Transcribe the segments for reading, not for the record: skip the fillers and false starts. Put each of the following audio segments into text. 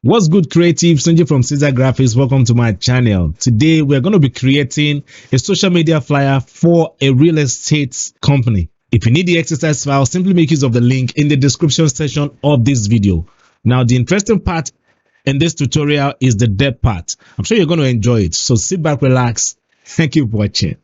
What's good, creative? Sanjay from Caesar Graphics. Welcome to my channel. Today we're going to be creating a social media flyer for a real estate company. If you need the exercise file, simply make use of the link in the description section of this video. Now, the interesting part in this tutorial is the depth part. I'm sure you're going to enjoy it. So sit back, relax. Thank you for watching.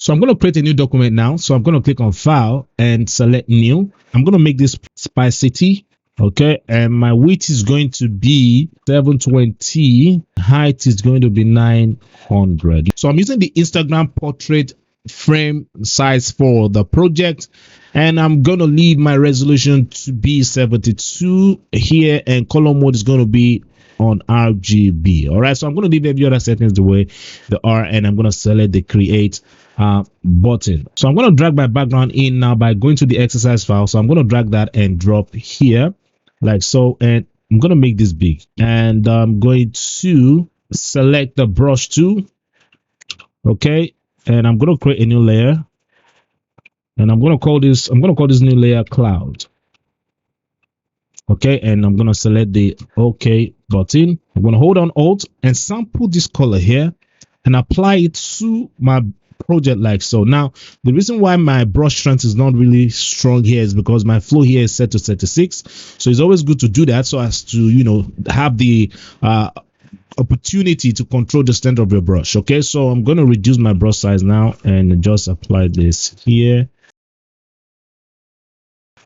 So I'm going to create a new document now. So I'm going to click on file and select new. I'm going to make this opacity. Okay. And my width is going to be 720. Height is going to be 900. So I'm using the Instagram portrait frame size for the project. And I'm going to leave my resolution to be 72 here. And color mode is going to be on RGB. All right. So I'm going to leave every other settings the way they are. And I'm going to select the create button. So I'm going to drag my background in now by going to the exercise file. So I'm going to drag that and drop here like so, and I'm going to make this big, and I'm going to select the brush tool. Okay, and I'm going to create a new layer, and I'm going to call this new layer cloud. Okay, and I'm going to select the OK button. I'm going to hold on Alt and sample this color here and apply it to my project like so. Now, the reason why my brush strength is not really strong here is because my flow here is set to 36. So it's always good to do that so as to, you know, have the opportunity to control the strength of your brush. Okay, so I'm going to reduce my brush size now and just apply this here.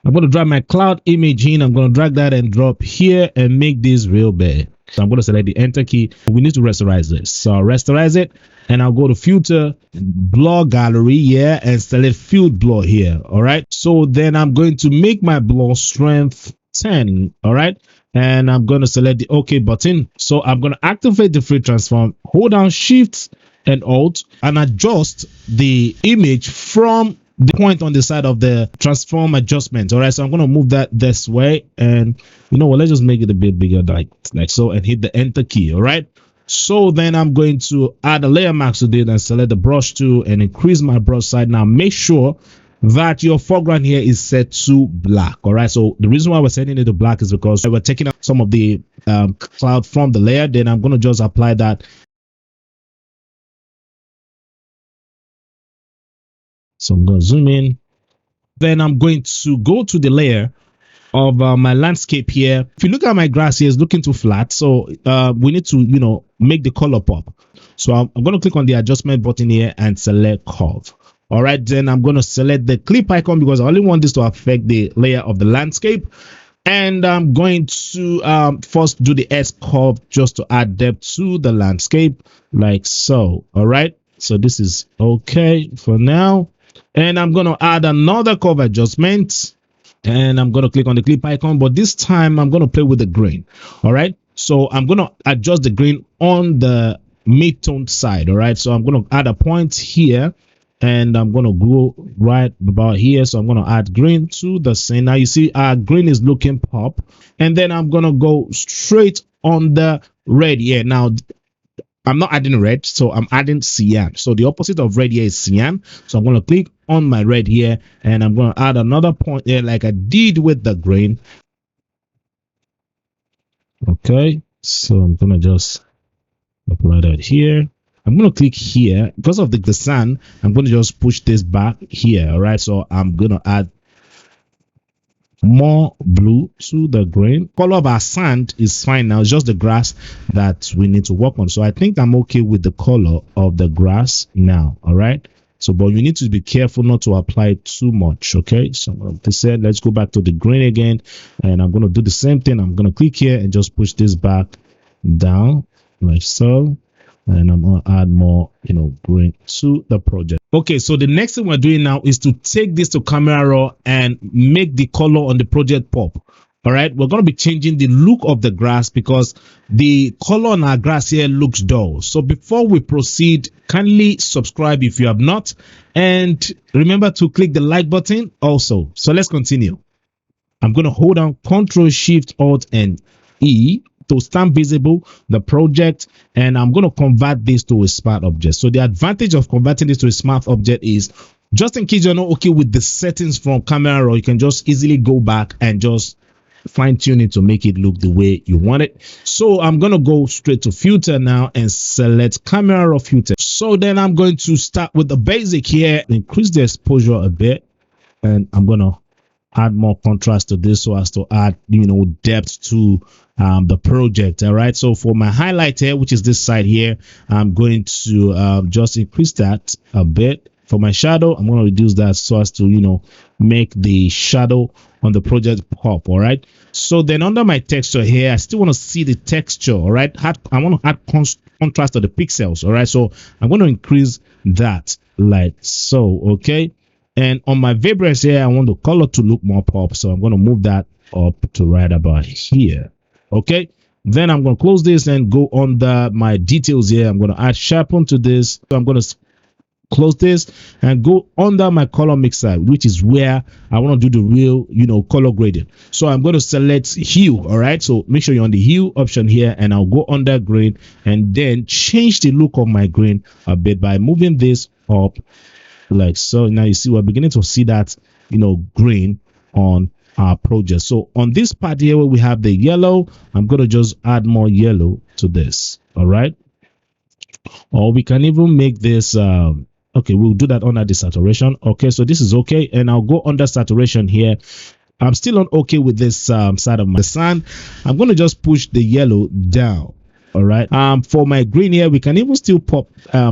I'm going to drag my cloud image in. I'm going to drag that and drop here and make this real big. So I'm going to select the enter key. We need to rasterize this. So I'll rasterize it and I'll go to filter, blur gallery here, and select field blur here. All right. So then I'm going to make my blur strength 10. All right. And I'm going to select the OK button. So I'm going to activate the free transform, hold down Shift and Alt and adjust the image from the point on the side of the transform adjustment. All right, so I'm going to move that this way, and you know what, let's just make it a bit bigger like so, and hit the enter key. All right, so then I'm going to add a layer mask to it and select the brush tool and increase my brush size. Now make sure that your foreground here is set to black. All right, so the reason why we're setting it to black is because we're taking out some of the cloud from the layer. Then I'm going to just apply that. So I'm going to zoom in. Then I'm going to go to the layer of my landscape here. If you look at my grass here, it's looking too flat. So we need to, you know, make the color pop. So I'm going to click on the adjustment button here and select curve. All right, then I'm going to select the clip icon because I only want this to affect the layer of the landscape. And I'm going to first do the S curve just to add depth to the landscape like so. All right, so this is okay for now. And I'm going to add another curve adjustment, and I'm going to click on the clip icon, but this time I'm going to play with the grain. All right, so I'm going to adjust the grain on the mid-tone side. All right, so I'm going to add a point here, and I'm going to go right about here. So I'm going to add green to the scene. Now you see our green is looking pop, and then I'm going to go straight on the red here. Now I'm not adding red, so I'm adding cyan. So the opposite of red here is cyan. So I'm going to click on my red here, and I'm going to add another point here like I did with the green. Okay, so I'm going to just apply that here. I'm going to click here. Because of the sun, I'm going to just push this back here. All right, so I'm going to add more blue to the green. Color of our sand is fine now. It's just the grass that we need to work on. So I think I'm okay with the color of the grass now. All right, so but you need to be careful not to apply too much. Okay, so let's go back to the green again, and I'm going to do the same thing. I'm going to click here and just push this back down like so, and I'm going to add more, you know, green to the project. Okay, so the next thing we're doing now is to take this to Camera Raw and make the color on the project pop. All right, we're going to be changing the look of the grass because the color on our grass here looks dull. So before we proceed, kindly subscribe if you have not, and remember to click the like button also. So let's continue. I'm going to hold down Ctrl Shift Alt and E to stamp visible the project, and I'm going to convert this to a smart object. So the advantage of converting this to a smart object is Just in case you're not okay with the settings from Camera Raw, you can just easily go back and just fine tune it to make it look the way you want it. So I'm going to go straight to filter now and select Camera Raw filter. So then I'm going to start with the basic here, increase the exposure a bit, and I'm going to add more contrast to this so as to add, depth to the project. All right, so for my highlight here, which is this side here, I'm going to just increase that a bit. For my shadow, I'm going to reduce that so as to make the shadow on the project pop. All right, so then under my texture here, I still want to see the texture. All right, I want to add contrast to the pixels. All right, so I'm going to increase that like so. Okay, and on my vibrance here, I want the color to look more pop, so I'm going to move that up to right about here. Okay, then I'm going to close this and go under my details here. I'm going to add sharpen to this. So I'm going to close this and go under my color mixer, which is where I want to do the real color grading. So I'm going to select hue. All right, so make sure you're on the hue option here, and I'll go under green and then change the look of my green a bit by moving this up like so. Now you see we're beginning to see that green on our project. So on this part here where we have the yellow, I'm going to just add more yellow to this. All right, or we can even make this okay, we'll do that under the saturation. Okay, so this is okay, and I'll go under saturation here. I'm still not okay with this side of my sand. I'm going to just push the yellow down. All right, for my green here, we can even still pop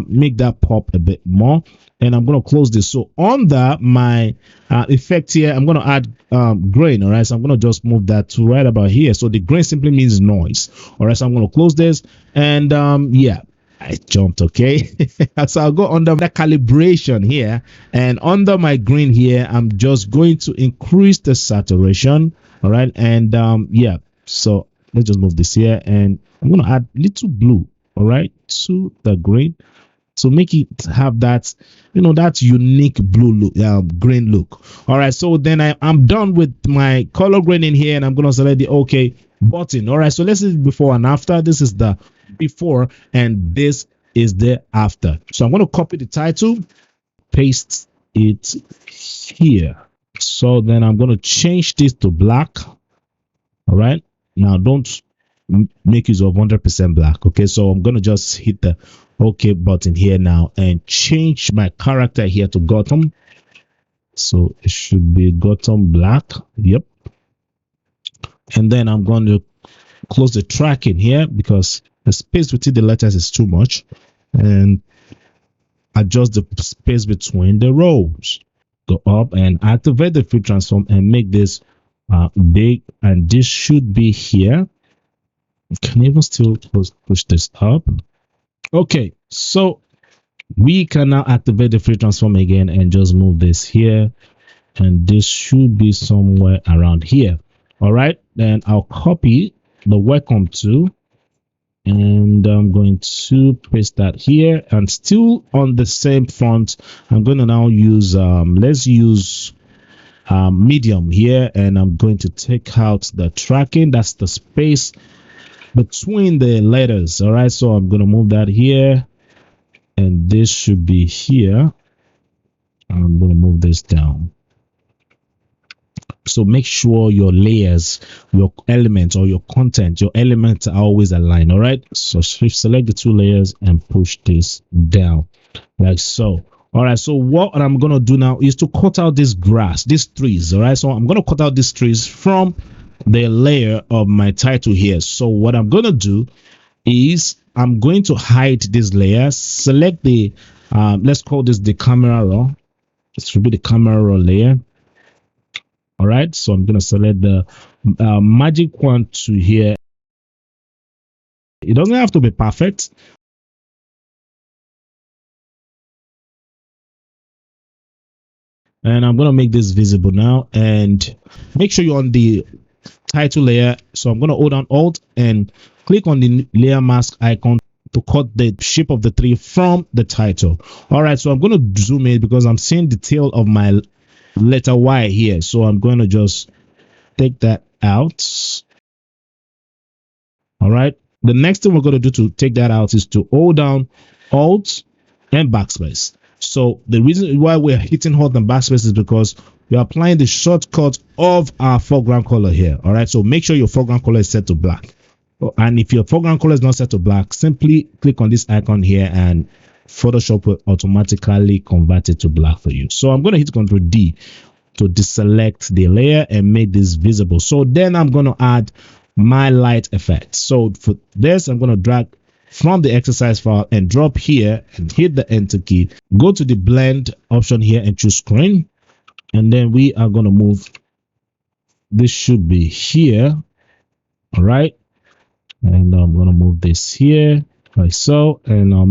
make that pop a bit more, and I'm going to close this. So under my effect here, I'm going to add grain. All right, so I'm going to just move that to right about here. So the grain simply means noise. All right, so I'm going to close this, and yeah, I jumped. Okay, so I'll go under the calibration here, and under my green here, I'm just going to increase the saturation. All right, and yeah, so let's just move this here, and I'm going to add little blue, all right, to the green to make it have that that unique blue look, green look. All right, so then I'm done with my color grading here, and I'm going to select the OK button. All right, so let's see before and after. This is the before and this is the after. So I'm going to copy the title, paste it here. So then I'm going to change this to black. All right, now don't make use of 100% black. Okay, so I'm going to just hit the OK button here now and change my character here to Gotham. So it should be Gotham black. Yep. And then I'm going to close the tracking here because the space between the letters is too much, and adjust the space between the rows. Go up and activate the free transform and make this big, and this should be here. You can even still push this up. Okay, so we can now activate the free transform again and just move this here, and this should be somewhere around here. All right, then I'll copy the welcome to, and I'm going to paste that here, and still on the same font I'm going to now use let's use medium here, and I'm going to take out the tracking, that's the space between the letters. All right, so I'm going to move that here, and this should be here. I'm going to move this down. So make sure your layers, your elements, or your content, your elements are always aligned. All right, so select the two layers and push this down like so. All right, so what I'm going to do now is to cut out this grass, these trees. All right, so I'm going to cut out these trees from the layer of my title here. So what I'm going to do is I'm going to hide this layer, select the let's call this the camera raw. This should be the camera raw layer. All right, so I'm going to select the magic wand to here. It doesn't have to be perfect. And I'm going to make this visible now, and make sure you're on the title layer. So I'm going to hold down Alt and click on the layer mask icon to cut the shape of the tree from the title. All right, so I'm going to zoom in because I'm seeing the tail of my letter Y here, so I'm going to just take that out. All right, the next thing we're going to do to take that out is to hold down Alt and backspace. So the reason why we're hitting Alt and backspace is because we're applying the shortcut of our foreground color here. All right, so make sure your foreground color is set to black. And if your foreground color is not set to black, simply click on this icon here and Photoshop will automatically convert it to black for you. So I'm going to hit Ctrl D to deselect the layer and make this visible. So then I'm going to add my light effect. So for this, I'm going to drag from the exercise file and drop here and hit the enter key. Go to the blend option here and choose screen. And then we are going to move. This should be here. All right. And I'm going to move this here like so. And I'll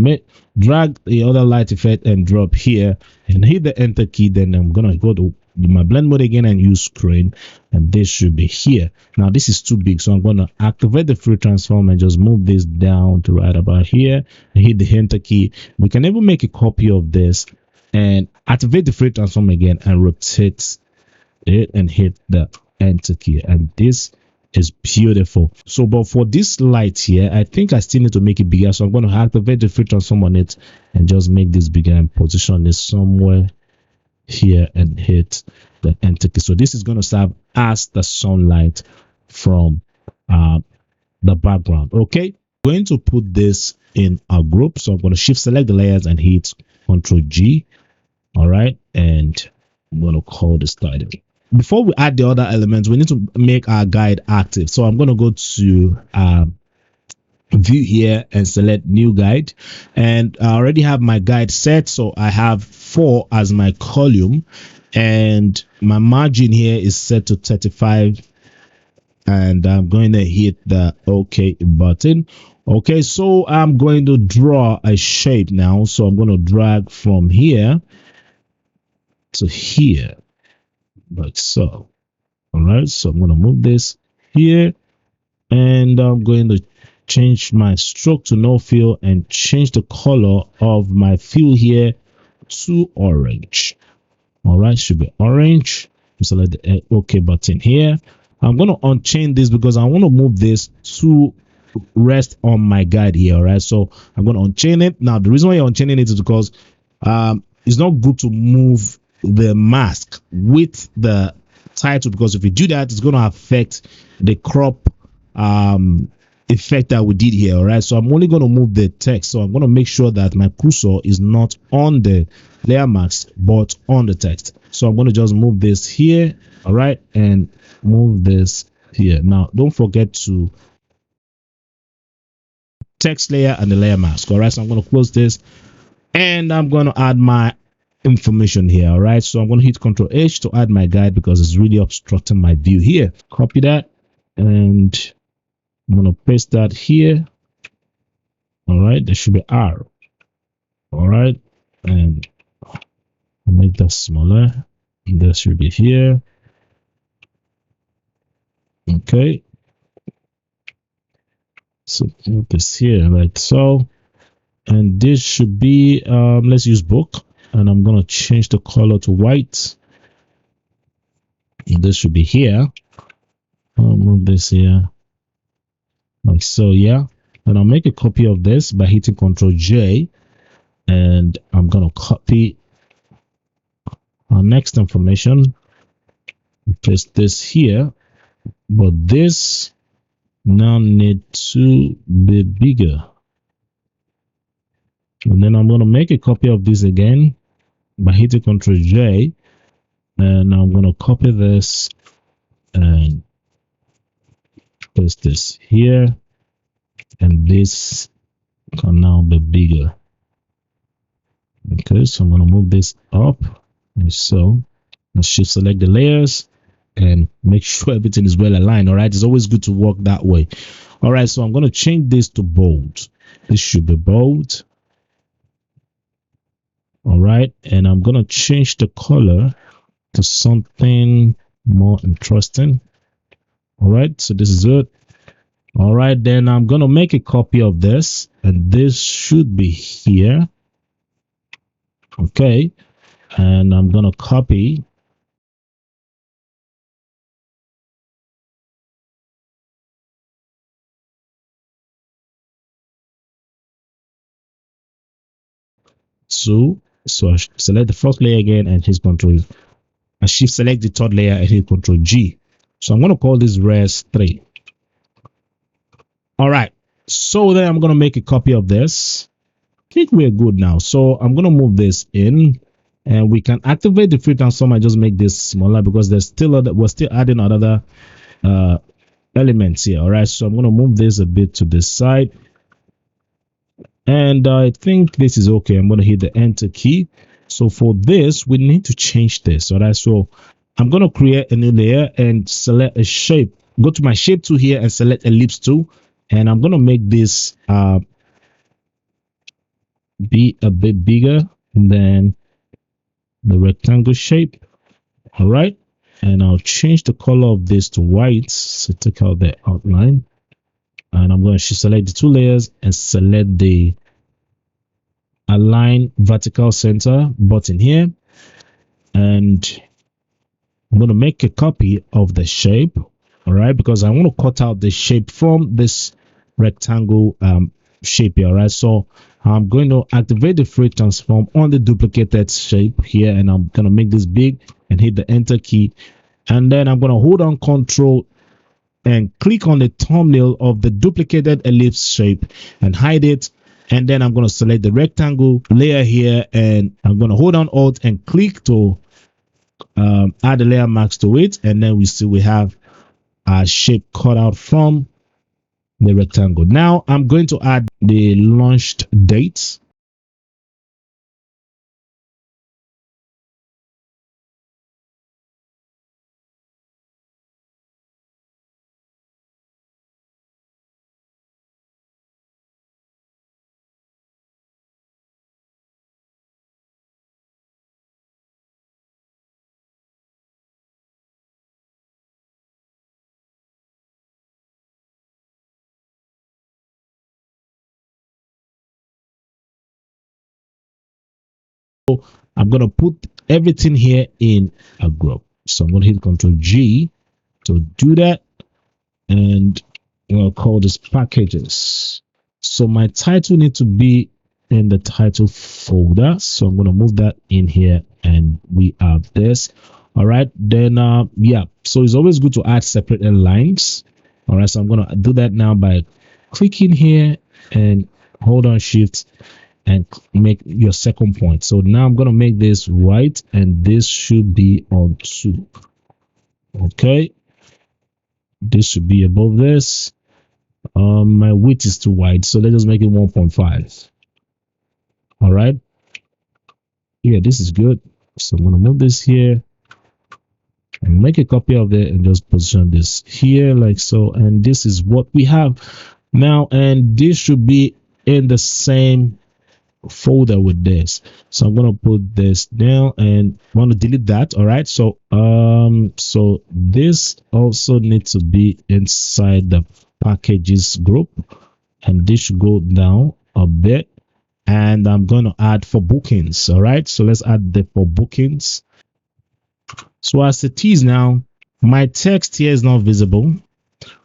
drag the other light effect and drop here and hit the enter key. Then I'm going to go to my blend mode again and use screen, and this should be here. Now this is too big, so I'm going to activate the free transform and just move this down to right about here and hit the enter key. We can even make a copy of this and activate the free transform again and rotate it and hit the enter key, and this is beautiful. So but for this light here, I think I still need to make it bigger, so I'm going to activate the free transform on it and just make this bigger and position it somewhere here and hit the enter key. So this is going to serve as the sunlight from the background. Okay, I'm going to put this in a group, so I'm going to shift select the layers and hit Ctrl G. All right, and I'm going to call this title. Before we add the other elements, we need to make our guide active. So I'm going to go to view here and select new guide, and I already have my guide set, so I have 4 as my column, and my margin here is set to 35, and I'm going to hit the OK button. Okay, so I'm going to draw a shape now, so I'm going to drag from here to here like so. All right, so I'm going to move this here, and I'm going to change my stroke to no fill and change the color of my fill here to orange. All right, should be orange. Select the OK button here. I'm going to unchain this because I want to move this to rest on my guide here. All right, so I'm going to unchain it. Now the reason why you're unchaining it is because it's not good to move the mask with the title, because if you do that, it's going to affect the crop effect that we did here. All right, so I'm only going to move the text, so I'm going to make sure that my cursor is not on the layer mask but on the text. So I'm going to just move this here. All right, and move this here. Now don't forget to text layer and the layer mask. All right, so I'm going to close this and I'm going to add my information here. All right, so I'm going to hit Ctrl H to add my guide because it's really obstructing my view here. Copy that and I'm going to paste that here. All right, there should be R. All right, and make that smaller. That should be here. Okay, so move this here like so, and this should be let's use book, and I'm going to change the color to white. And this should be here. I'll move this here like so. Yeah, and I'll make a copy of this by hitting Ctrl J, and I'm going to copy our next information, paste this here, but this now need to be bigger. And then I'm going to make a copy of this again by hitting Ctrl J, and I'm going to copy this and paste this here, and this can now be bigger. Okay, so I'm going to move this up like so. Let's shift select the layers and make sure everything is well aligned. All right, it's always good to work that way. All right, so I'm going to change this to bold. This should be bold. All right, and I'm going to change the color to something more interesting. All right, so this is it. All right, then I'm going to make a copy of this, and this should be here. Okay, and I'm going to copy to So I select the first layer again and hit Control. I shift select the third layer and hit Control G. So I'm going to call this res 3. All right. So then I'm going to make a copy of this. I think we're good now. So I'm going to move this in, and we can activate the free transform. I just make this smaller because there's still we're still adding another elements here. All right. So I'm going to move this a bit to this side, and I think this is okay. I'm going to hit the enter key. So for this, we need to change this. All right. So I'm going to create a new layer and select a shape. Go to my shape tool here and select ellipse tool, and I'm going to make this be a bit bigger than the rectangle shape. All right, and I'll change the color of this to white, so take out the outline, and I'm going to select the two layers and select the align vertical center button here, and I'm going to make a copy of the shape. All right, because I want to cut out the shape from this rectangle shape here. All right, so I'm going to activate the free transform on the duplicated shape here, and I'm going to make this big and hit the enter key, and then I'm going to hold on Control and click on the thumbnail of the duplicated ellipse shape and hide it, and then I'm going to select the rectangle layer here, and I'm going to hold on Alt and click to add the layer marks to it, and then we have our shape cut out from the rectangle. Now I'm going to add the launched dates. I'm going to put everything here in a group. So I'm going to hit Control G to do that, and we'll call this packages. So my title needs to be in the title folder. So I'm going to move that in here, and we have this. All right, then yeah, so it's always good to add separate lines. All right, so I'm going to do that now by clicking here and hold on Shift and make your second point. So now I'm going to make this white, and this should be on 2. Okay, this should be above this. My width is too wide, so let's just make it 1.5. All right, yeah, this is good. So I'm going to move this here and make a copy of it and just position this here like so, and this is what we have now, and this should be in the same folder with this. So I'm going to put this down and want to delete that. All right, so so this also needs to be inside the packages group, and this should go down a bit, and I'm going to add for bookings. All right, so let's add the for bookings. So as it is now, my text here is not visible,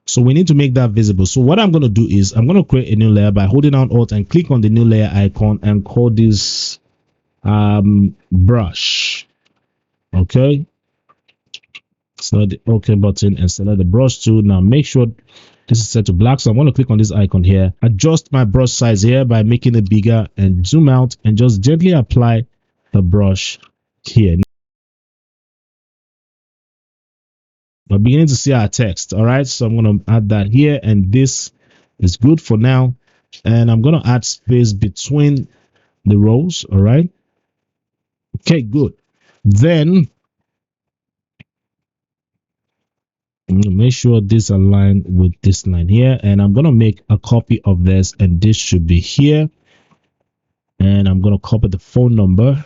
so we need to make that visible. So what I'm going to do is I'm going to create a new layer by holding down Alt and click on the new layer icon and call this brush. Okay, select the OK button and select the brush tool. Now make sure this is set to black. So I'm going to click on this icon here, adjust my brush size here by making it bigger, and zoom out and just gently apply the brush here. We're beginning to see our text. All right, so I'm going to add that here, and this is good for now, and I'm going to add space between the rows. All right, okay, good. Then I'm going to make sure this align with this line here, and I'm going to make a copy of this, and this should be here, and I'm going to copy the phone number.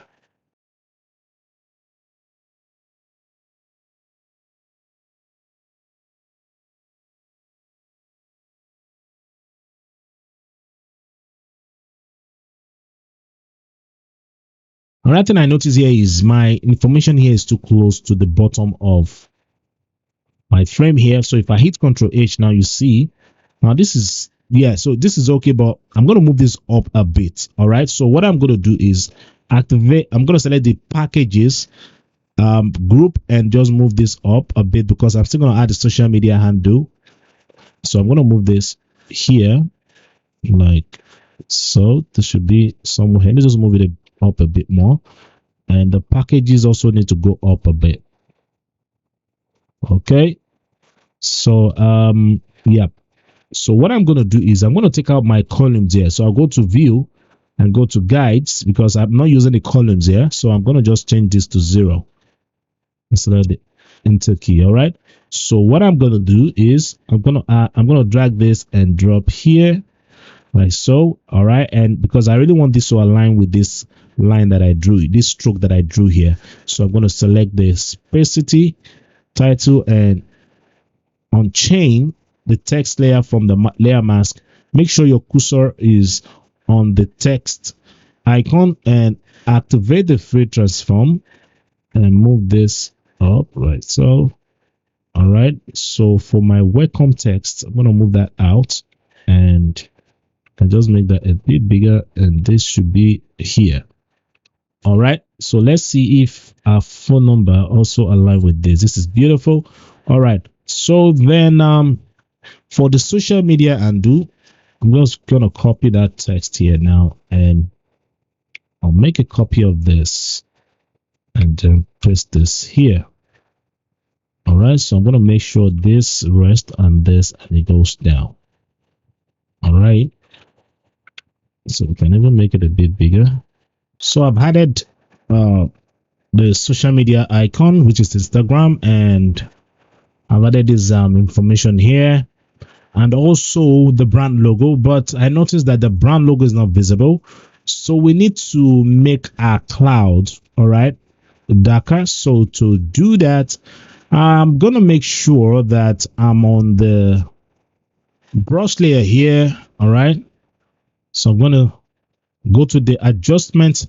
Another thing I notice here is my information here is too close to the bottom of my frame here. So if I hit Control H, now you see, now this is, yeah, so this is okay, but I'm going to move this up a bit. All right, so what I'm going to do is activate. I'm going to select the packages group and just move this up a bit because I'm still going to add the social media handle. So I'm going to move this here like so. This should be somewhere here. Let's just move it up a bit more, and the packages also need to go up a bit. Okay, so yeah, so what I'm going to do is I'm going to take out my columns here. So I'll go to view and go to guides because I'm not using the columns here. So I'm going to just change this to 0 instead of the enter key. All right, so what I'm going to do is I'm going to drag this and drop here like so. All right, and because I really want this to align with this line that I drew, this stroke that I drew here, so I'm going to select the opacity, title, and unchain the text layer from the layer mask. Make sure your cursor is on the text icon and activate the free transform and move this up right so. All right, so for my welcome text, I'm going to move that out and I just make that a bit bigger, and this should be here. All right, so let's see if our phone number also align with this. This is beautiful. All right, so then for the social media undo, I'm just gonna copy that text here now, and I'll make a copy of this and then paste this here. All right, so I'm gonna make sure this rests on this and it goes down. All right, so we can even make it a bit bigger. So I've added the social media icon, which is Instagram, and I've added this information here and also the brand logo, but I noticed that the brand logo is not visible, so we need to make our cloud, all right, darker. So to do that, I'm gonna make sure that I'm on the brush layer here. All right, so I'm gonna go to the adjustment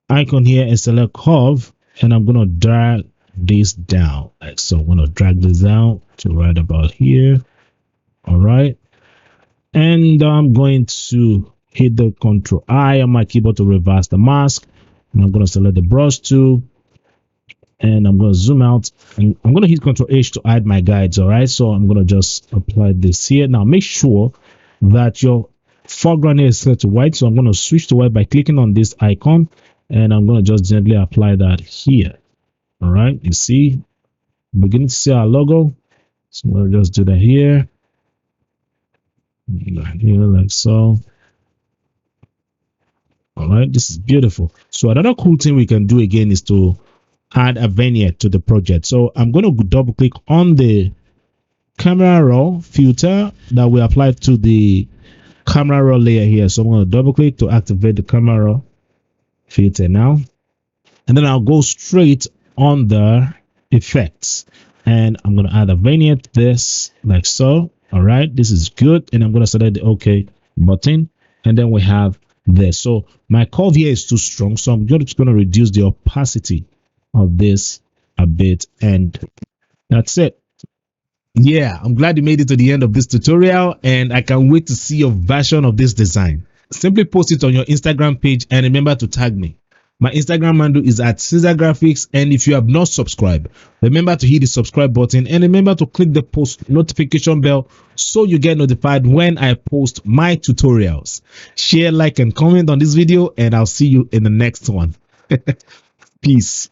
icon here and select curve, and I'm gonna drag this down like so. I'm gonna drag this down to right about here. All right, and I'm going to hit the Control I on my keyboard to reverse the mask, and I'm going to select the brush tool, and I'm going to zoom out, and I'm going to hit Control H to hide my guides. All right, so I'm going to just apply this here. Now make sure that your foreground is set to white, so I'm going to switch to white by clicking on this icon, and I'm going to just gently apply that here. All right, you see, beginning to see our logo, so I'm going to just do that here like so. All right, this is beautiful. So another cool thing we can do again is to add a vignette to the project. So I'm going to double click on the camera raw filter that we applied to the camera raw layer here. So I'm going to double click to activate the camera raw filter now, and then I'll go straight on the effects, and I'm going to add a vignette this like so. All right, this is good, and I'm going to select the OK button, and then we have this. So my curve here is too strong, so I'm just going to reduce the opacity of this a bit, and that's it. Yeah, I'm glad you made it to the end of this tutorial, and I can't wait to see your version of this design. Simply post it on your Instagram page and remember to tag me. My Instagram handle is at @CaesarGraphics, and if you have not subscribed, remember to hit the subscribe button and remember to click the post notification bell so you get notified when I post my tutorials. Share, like, and comment on this video, and I'll see you in the next one. Peace.